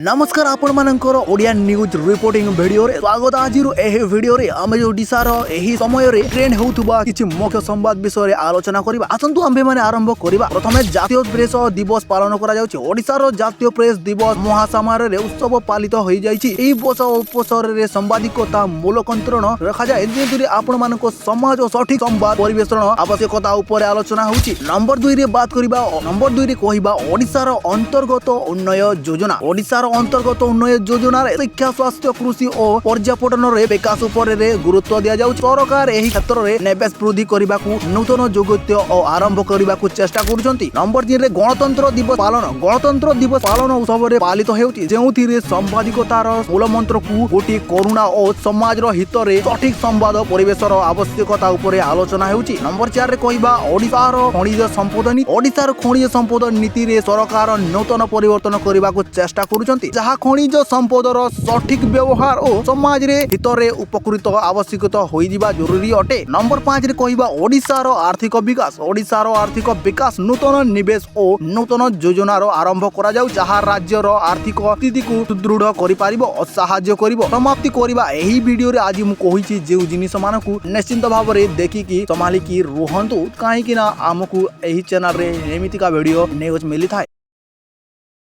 नमस्कार आपण मानकर ओडिया न्यूज रिपोर्टिंग वीडियो रे स्वागत। आज वीडियो रे आमे ओडिसा रो एही समय रे ट्रेंड होउथुबा किछि मुख्य संवाद विषय रे आलोचना करिबा। आसंतु आम्भे माने आरंभ करिबा। प्रथमे जातीय प्रेस दिवस पालन करा जाउछि। ओडिसा रो जातीय प्रेस दिवस महासमारोह रे उत्सव पालित होई जाइछि। एही बस उपसर रे संवादिकता मूलकंत्रण रखा जाय जेतुरे आपण मानको समाज और सठिक संवाद परिवेषण आवश्यकता ऊपर आलोचना होउछि। नंबर 2 रे बात करिबा। नंबर 2 रे कहिबा ओडिसा रो अंतर्गत उन्नयन योजना। ओडिसा अंतर्गत उन्नयन योजना शिक्षा स्वास्थ्य कृषि और पर्यावरण विकास उपर गुरुत्व दिया जाउछि। सरकार एही क्षेत्र में निवेश वृद्धि करने नूतन योग्यता और आरंभ करने चेष्टा करुछंती। नंबर 3 रे गणतंत्र दिवस पालन। गणतंत्र दिवस पालन उत्सव रे पालित हेउछि जेउथिरे संवादिकतार मूल मंत्र को गोटी करुणा और समाज हित रे सठिक संवाद परिवेशर आवश्यकता उपर आलोचना हेउछि। नंबर 4 रे कहिबा ओडिसा रो खनिज संपद नीति। ओडिसा रो खनिज संपद नीति रे सरकार नूतन परिवर्तन करने चेष्टा करुछंती जहाँ खनिज संपदर सठिक व्यवहार और समाज रे हित रे उपकृत आवश्यकता होई जिबा जरूरी अटे। नंबर 5 रे कहिबा ओडिसा रो आर्थिक विकास। ओडिसा रो आर्थिक विकास नूतन निवेश और नूतन योजना रो आरंभ करा जाउ जहाँ राज्य रो आर्थिक स्थिति को सुदृढ़ करि पारिबो और सहाय्य करिवो। समाप्ति करिबा एही वीडियो रे आज मु कहिछि जे जिनिस मानकु निश्चित भाव रे देखि कि संभाली कि रुहंतु काहे कि ना हमकु एही चैनल रे एमितिका वीडियो न्यूज मिली थाए।